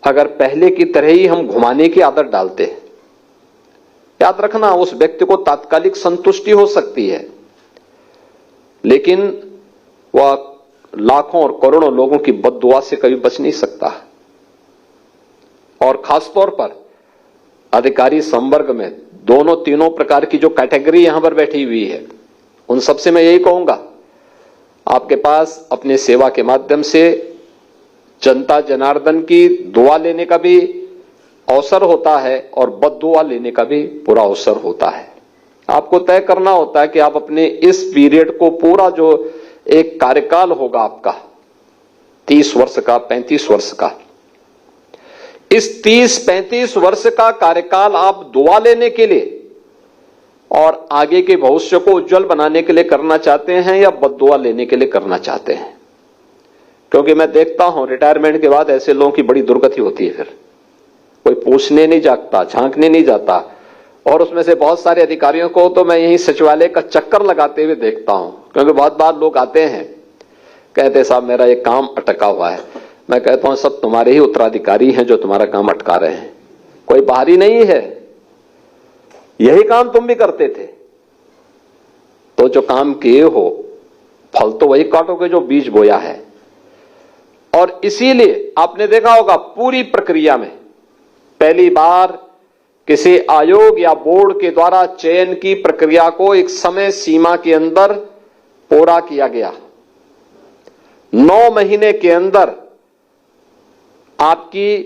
अगर पहले की तरह ही हम घुमाने की आदत डालते हैं, याद रखना उस व्यक्ति को तात्कालिक संतुष्टि हो सकती है, लेकिन वह लाखों और करोड़ों लोगों की बद्दुआ से कभी बच नहीं सकता। और खासतौर पर अधिकारी संवर्ग में दोनों तीनों प्रकार की जो कैटेगरी यहां पर बैठी हुई है, उन सबसे मैं यही कहूंगा, आपके पास अपने सेवा के माध्यम से जनता जनार्दन की दुआ लेने का भी अवसर होता है और बद्दुआ लेने का भी पूरा अवसर होता है। आपको तय करना होता है कि आप अपने इस पीरियड को पूरा जो एक कार्यकाल होगा आपका 30 वर्ष का 35 वर्ष का, इस 30-35 वर्ष का कार्यकाल आप दुआ लेने के लिए और आगे के भविष्य को उज्जवल बनाने के लिए करना चाहते हैं या बद्दुआ लेने के लिए करना चाहते हैं। क्योंकि मैं देखता हूं रिटायरमेंट के बाद ऐसे लोगों की बड़ी दुर्गति होती है, फिर कोई पूछने नहीं जाता, झांकने नहीं जाता। और उसमें से बहुत सारे अधिकारियों को तो मैं यही सचिवालय का चक्कर लगाते हुए देखता हूं, क्योंकि बहुत बार लोग आते हैं, कहते साहब मेरा एक काम अटका हुआ है। मैं कहता हूं सब तुम्हारे ही उत्तराधिकारी हैं जो तुम्हारा काम अटका रहे हैं, कोई बाहरी नहीं है, यही काम तुम भी करते थे। तो जो काम किए हो फल तो वही काटोगे जो बीज बोया है। और इसीलिए आपने देखा होगा पूरी प्रक्रिया में पहली बार किसी आयोग या बोर्ड के द्वारा चयन की प्रक्रिया को एक समय सीमा के अंदर पूरा किया गया। 9 महीने के अंदर आपकी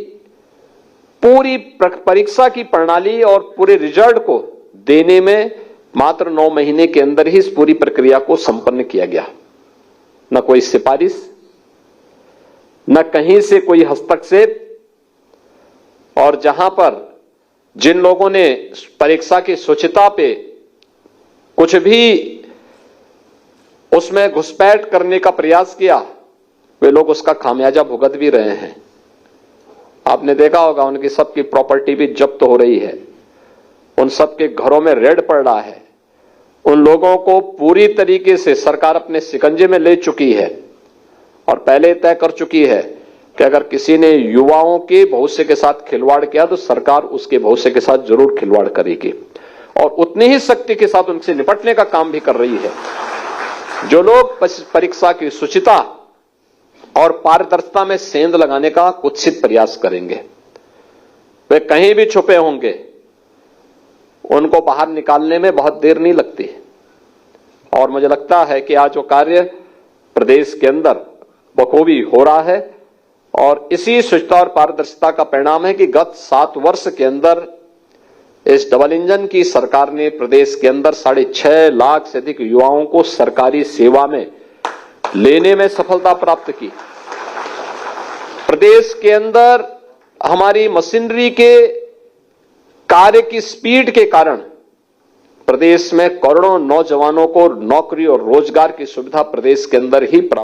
पूरी परीक्षा की प्रणाली और पूरे रिजल्ट को देने में मात्र 9 महीने के अंदर ही इस पूरी प्रक्रिया को संपन्न किया गया। न कोई सिफारिश, न कहीं से कोई हस्तक्षेप। और जहां पर जिन लोगों ने परीक्षा की शुचिता पे कुछ भी उसमें घुसपैठ करने का प्रयास किया, वे लोग उसका खामियाजा भुगत भी रहे हैं। आपने देखा होगा उनकी सबकी प्रॉपर्टी भी जब्त हो रही है, उन सबके घरों में रेड पड़ रहा है। उन लोगों को पूरी तरीके से सरकार अपने शिकंजे में ले चुकी है और पहले तय कर चुकी है कि अगर किसी ने युवाओं के भविष्य के साथ खिलवाड़ किया तो सरकार उसके भविष्य के साथ जरूर खिलवाड़ करेगी और उतनी ही शक्ति के साथ उनसे निपटने का काम भी कर रही है। जो लोग परीक्षा की शुचिता और पारदर्शिता में सेंध लगाने का कुत्सित प्रयास करेंगे, वे कहीं भी छुपे होंगे, उनको बाहर निकालने में बहुत देर नहीं लगती। और मुझे लगता है कि आज जो कार्य प्रदेश के अंदर बखूबी हो रहा है और इसी शुचिता और पारदर्शिता का परिणाम है कि गत 7 वर्ष के अंदर इस डबल इंजन की सरकार ने प्रदेश के अंदर 6.5 लाख से अधिक युवाओं को सरकारी सेवा में लेने में सफलता प्राप्त की। प्रदेश के अंदर हमारी मशीनरी के कार्य की स्पीड के कारण प्रदेश में करोड़ों नौजवानों को नौकरी और रोजगार की सुविधा प्रदेश के अंदर ही प्राप्त